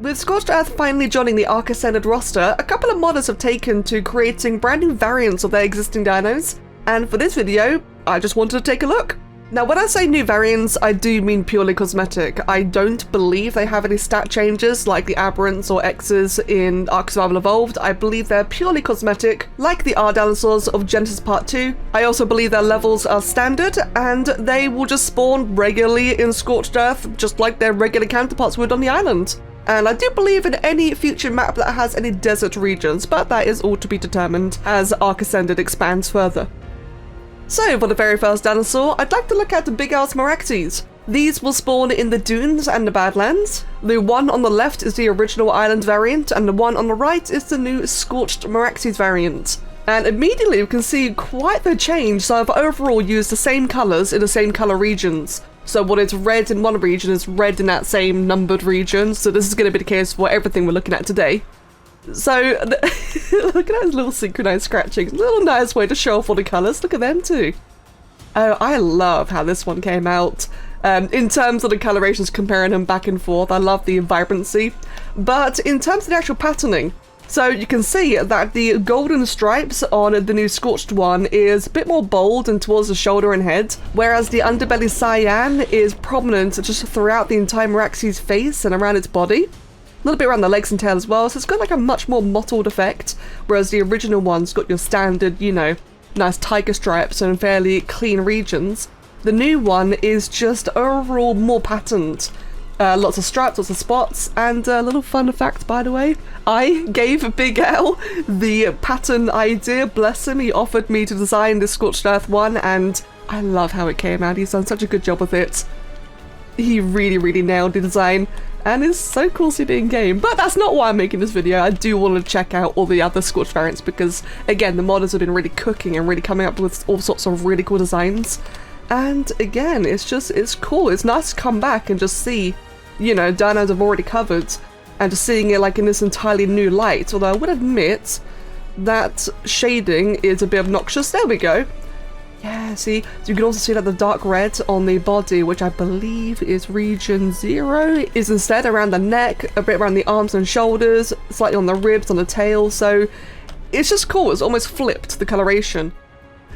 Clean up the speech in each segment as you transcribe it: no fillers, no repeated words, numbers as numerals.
With Scorched Earth finally joining the ARK Ascended roster, a couple of modders have taken to creating brand new variants of their existing dinos, and for this video, I just wanted to take a look. Now when I say new variants, I do mean purely cosmetic. I don't believe they have any stat changes like the aberrants or X's in ARK Survival Evolved. I believe they're purely cosmetic, like the dinosaurs of Genesis Part 2. I also believe their levels are standard, and they will just spawn regularly in Scorched Earth, just like their regular counterparts would on the island. And I do believe in any future map that has any desert regions, but that is all to be determined as ARK Ascended expands further. So for the very first dinosaur, I'd like to look at the big ass meraxes. These will spawn in the dunes and the badlands. The one on the left is the original island variant, and the one on the right is the new Scorched meraxes variant. And immediately we can see quite the change, so I've overall used the same colours in the same colour regions. So what is red in one region is red in that same numbered region, so this is going to be the case for everything we're looking at today. So, look at those little synchronized scratchings, a little nice way to show off all the colours, look at them too. Oh, I love how this one came out. In terms of the colorations, comparing them back and forth, I love the vibrancy. But in terms of the actual patterning, so you can see that the golden stripes on the new Scorched one is a bit more bold and towards the shoulder and head, whereas the underbelly cyan is prominent just throughout the entire meraxes face and around its body. A little bit around the legs and tail as well, so it's got like a much more mottled effect, whereas the original one's got your standard, you know, nice tiger stripes and fairly clean regions. The new one is just overall more patterned. Lots of stripes, lots of spots, and a little fun fact, by the way, I gave Big L the pattern idea, bless him, he offered me to design this Scorched Earth one, and I love how it came out, he's done such a good job with it. He really nailed the design, and it's so cool to see it in game, but that's not why I'm making this video. I do want to check out all the other Scorched variants, because again, the modders have been really cooking and really coming up with all sorts of really cool designs, and again, it's cool, it's nice to come back and just see, you know, dinos I've already covered, and just seeing it like in this entirely new light, although I would admit that shading is a bit obnoxious. There we go. Yeah, see, so you can also see that the dark red on the body, which I believe is region 0, is instead around the neck, a bit around the arms and shoulders, slightly on the ribs, on the tail, so it's just cool, it's almost flipped the coloration.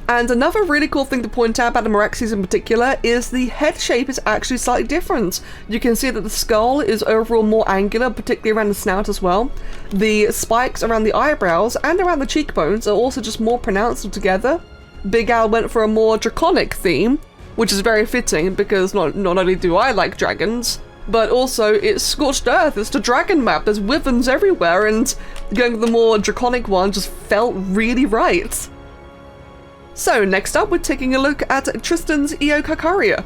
And another really cool thing to point out about the meraxes in particular is the head shape is actually slightly different. You can see that the skull is overall more angular, particularly around the snout as well. The spikes around the eyebrows and around the cheekbones are also just more pronounced altogether. Big Al went for a more draconic theme, which is very fitting because not only do I like dragons, but also it's Scorched Earth, it's the dragon map, there's wyverns everywhere, and going for the more draconic one just felt really right. So next up, we're taking a look at Tristan's eocarcharioa.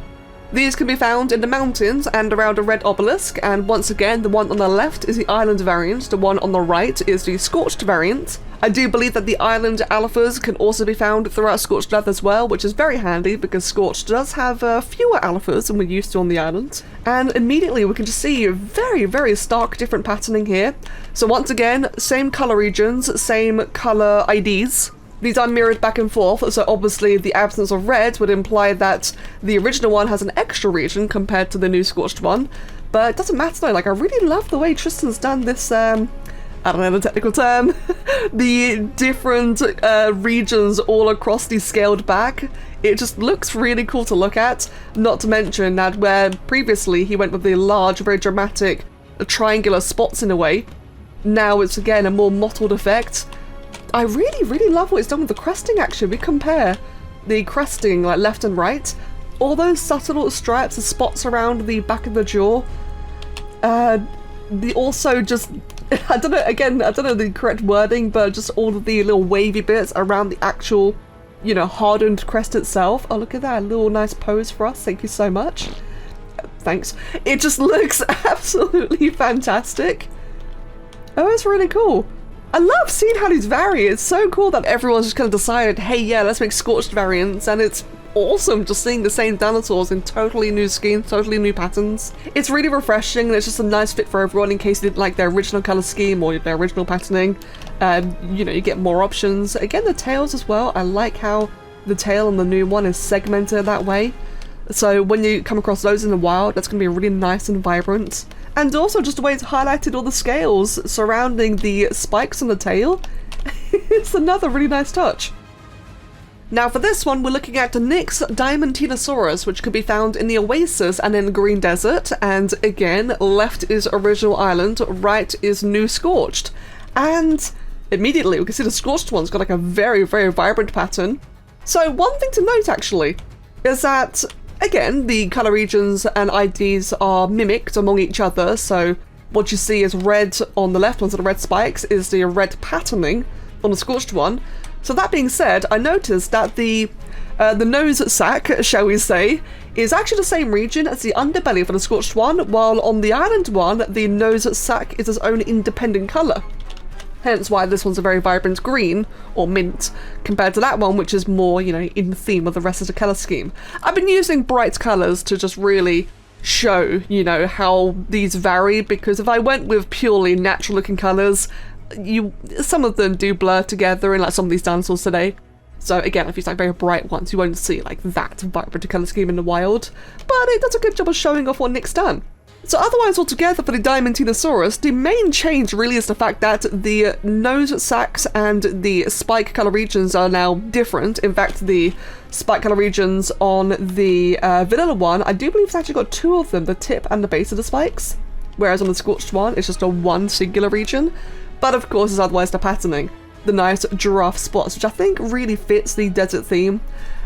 These can be found in the mountains and around a red obelisk, and once again, the one on the left is the island variant, the one on the right is the Scorched variant. I do believe that the island alphas can also be found throughout Scorched Earth as well, which is very handy because Scorched does have fewer alphas than we're used to on the island. And immediately we can just see very stark different patterning here. So once again, same colour regions, same colour IDs. These are mirrored back and forth, so obviously the absence of red would imply that the original one has an extra region compared to the new Scorched one. But it doesn't matter though, like I really love the way Tristan's done this, I don't know the technical term, the different regions all across the scaled back. It just looks really cool to look at, not to mention that where previously he went with the large, very dramatic triangular spots in a way, now it's again a more mottled effect. I really love what it's done with the cresting actually. We compare the cresting like left and right, all those subtle little stripes and spots around the back of the jaw, the also just, I don't know the correct wording, but just all of the little wavy bits around the actual, you know, hardened crest itself. Oh, look at that, a little nice pose for us, thank you so much. Thanks. It just looks absolutely fantastic. Oh, it's really cool. I love seeing how these vary. It's so cool that everyone's just kind of decided, hey, yeah, let's make Scorched variants, and it's awesome just seeing the same dinosaurs in totally new schemes, totally new patterns. It's really refreshing, and it's just a nice fit for everyone in case you didn't like their original color scheme or their original patterning. You know, you get more options. Again, the tails as well. I like how the tail on the new one is segmented that way. So when you come across those in the wild, that's going to be really nice and vibrant. And also just the way it's highlighted all the scales surrounding the spikes on the tail. It's another really nice touch. Now for this one, we're looking at Nick's diamantinasaurus, which can be found in the Oasis and in the Green Desert. And again, left is Original Island, right is New Scorched. And immediately we can see the Scorched one's got like a very, very vibrant pattern. So one thing to note actually is that, again, the colour regions and IDs are mimicked among each other. So what you see is red on the left ones, the red spikes, is the red patterning on the Scorched one. So that being said, I noticed that the nose sac, shall we say, is actually the same region as the underbelly for the Scorched one, while on the Island one, the nose sac is its own independent colour. Hence why this one's a very vibrant green, or mint, compared to that one, which is more, you know, in theme with the rest of the colour scheme. I've been using bright colours to just really show, you know, how these vary, because if I went with purely natural looking colours, some of them do blur together in like some of these dinosaurs today. So again, if you use like very bright ones, you won't see like that vibrant colour scheme in the wild, but it does a good job of showing off what Nick's done. So otherwise altogether for the diamantinasaurus, the main change really is the fact that the nose sacs and the spike colour regions are now different. In fact, the spike colour regions on the vanilla one, I do believe it's actually got two of them, the tip and the base of the spikes, whereas on the Scorched one, it's just a one singular region. But of course, it's otherwise the patterning, the nice giraffe spots, which I think really fits the desert theme.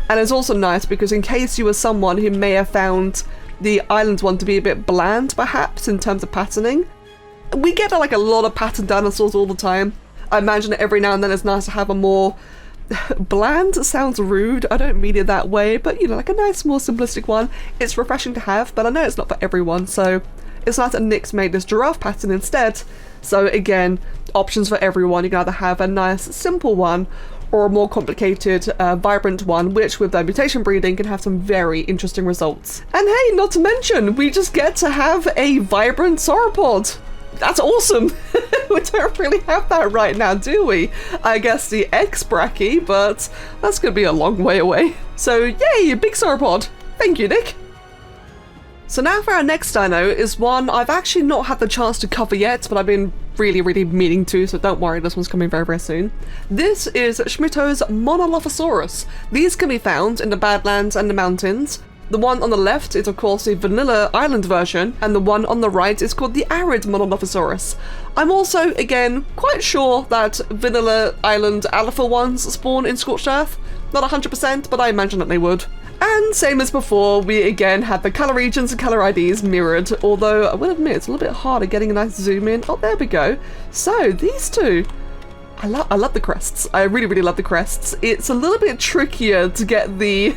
And it's also nice because in case you were someone who may have found the island one to be a bit bland, perhaps, in terms of patterning, we get like a lot of patterned dinosaurs all the time. I imagine that every now and then it's nice to have a more bland sounds rude, I don't mean it that way, but you know, like a nice, more simplistic one. It's refreshing to have, but I know it's not for everyone, so it's nice that Nick's made this giraffe pattern instead. So again, options for everyone. You can either have a nice simple one or a more complicated vibrant one, which with mutation breeding can have some very interesting results. And hey, not to mention, we just get to have a vibrant sauropod. That's awesome. We don't really have that right now, do we? I guess the X-Brachy, but that's gonna be a long way away. So yay, big sauropod. Thank you, Nick. So now for our next dino is one I've actually not had the chance to cover yet, but I've been really meaning to, so don't worry, this one's coming very soon. This is Schmitto's monolophosaurus. These can be found in the Badlands and the mountains. The one on the left is of course the vanilla island version, and the one on the right is called the arid monolophosaurus. I'm also, again, quite sure that vanilla island alpha ones spawn in Scorched Earth. Not 100%, but I imagine that they would. And same as before, we again had the colour regions and colour IDs mirrored, although I will admit it's a little bit harder getting a nice zoom in. Oh, there we go. So these two, I love the crests. I really love the crests. It's a little bit trickier to get the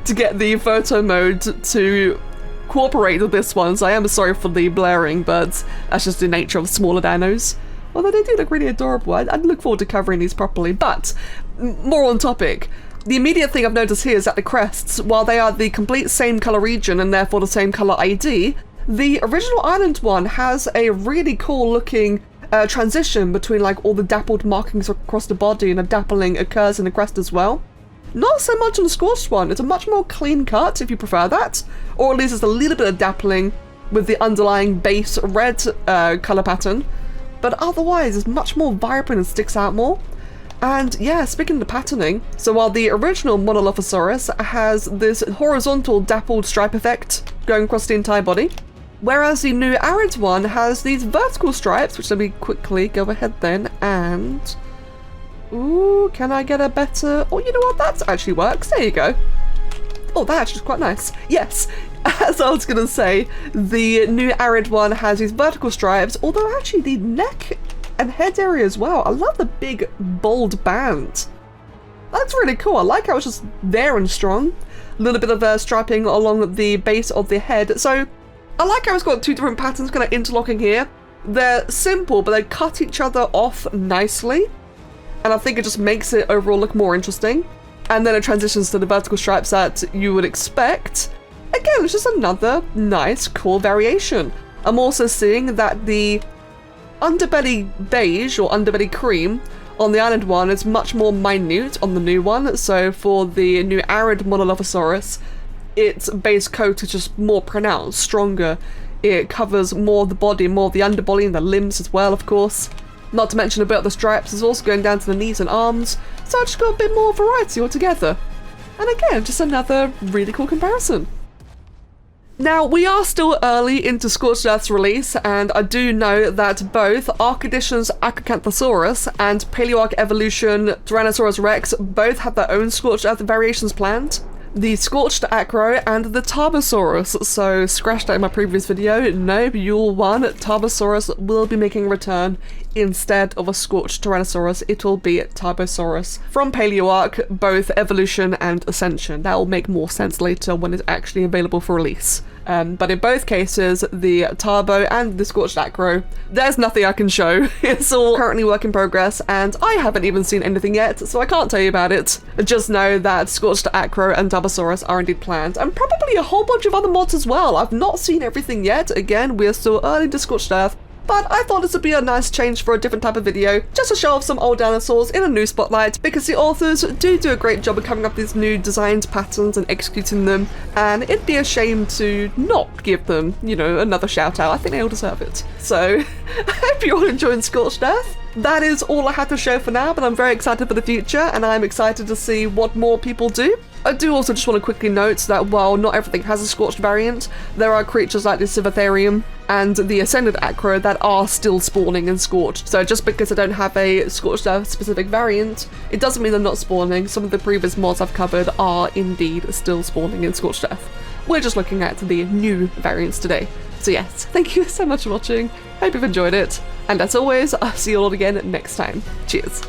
to get the photo mode to cooperate with this one, so I am sorry for the blaring, but that's just the nature of smaller dinos. Although they do look really adorable. I'd look forward to covering these properly, but more on topic. The immediate thing I've noticed here is that the crests, while they are the complete same colour region and therefore the same colour ID, the original island one has a really cool looking transition between like all the dappled markings across the body, and a dappling occurs in the crest as well. Not so much on the Scorched one, it's a much more clean cut if you prefer that, or at least it's a little bit of dappling with the underlying base red colour pattern, but otherwise it's much more vibrant and sticks out more. And yeah, speaking of the patterning, so while the original monolophosaurus has this horizontal dappled stripe effect going across the entire body, whereas the new arid one has these vertical stripes, which let me quickly go ahead then and... Ooh, can I get a better... Oh, you know what? That actually works. There you go. Oh, that actually is quite nice. Yes, as I was going to say, the new arid one has these vertical stripes, although actually the neck and head area as well. I love the big bold band. That's really cool. I like how it's just there and strong. A little bit of striping along the base of the head. So I like how it's got two different patterns kind of interlocking here. They're simple, but they cut each other off nicely. And I think it just makes it overall look more interesting. And then it transitions to the vertical stripes that you would expect. Again, it's just another nice, cool variation. I'm also seeing that the underbelly beige or underbelly cream on the island one is much more minute on the new one. So for the new arid monolophosaurus, its base coat is just more pronounced, stronger It covers more of the body, more of the underbody and the limbs as well, of course. Not to mention a bit of the stripes is also going down to the knees and arms, so I've just got a bit more variety altogether. And again, just another really cool comparison. Now, we are still early into Scorched Earth's release, and I do know that both ARK Edition's Acrocanthosaurus and PaleoArk Evolution Tyrannosaurus Rex both have their own Scorched Earth variations planned. The Scorched Acro and the Tarbosaurus, so scratched out in my previous video, no, you'll won, Tarbosaurus will be making a return. Instead of a Scorched Tyrannosaurus, it will be Tarbosaurus from PaleoArk, both Evolution and Ascension. That will make more sense later when it's actually available for release. But in both cases, the Tarbo and the Scorched Acro, there's nothing I can show. It's all currently work in progress, and I haven't even seen anything yet, so I can't tell you about it. Just know that Scorched Acro and Tarbosaurus are indeed planned, and probably a whole bunch of other mods as well. I've not seen everything yet. Again, we're still early to Scorched Earth, but I thought this would be a nice change for a different type of video, just to show off some old dinosaurs in a new spotlight, because the authors do a great job of coming up with these new designed patterns and executing them, and it'd be a shame to not give them, you know, another shout out. I think they all deserve it. So, I hope you're all enjoying Scorched Earth. That is all I had to show for now, but I'm very excited for the future, and I'm excited to see what more people do. I do also just want to quickly note that while not everything has a Scorched variant, there are creatures like the Civatherium and the Ascended Acro that are still spawning in Scorched. So just because I don't have a Scorched Earth specific variant, it doesn't mean they're not spawning. Some of the previous mods I've covered are indeed still spawning in Scorched Earth. We're just looking at the new variants today. So yes, thank you so much for watching. Hope you've enjoyed it. And as always, I'll see you all again next time. Cheers.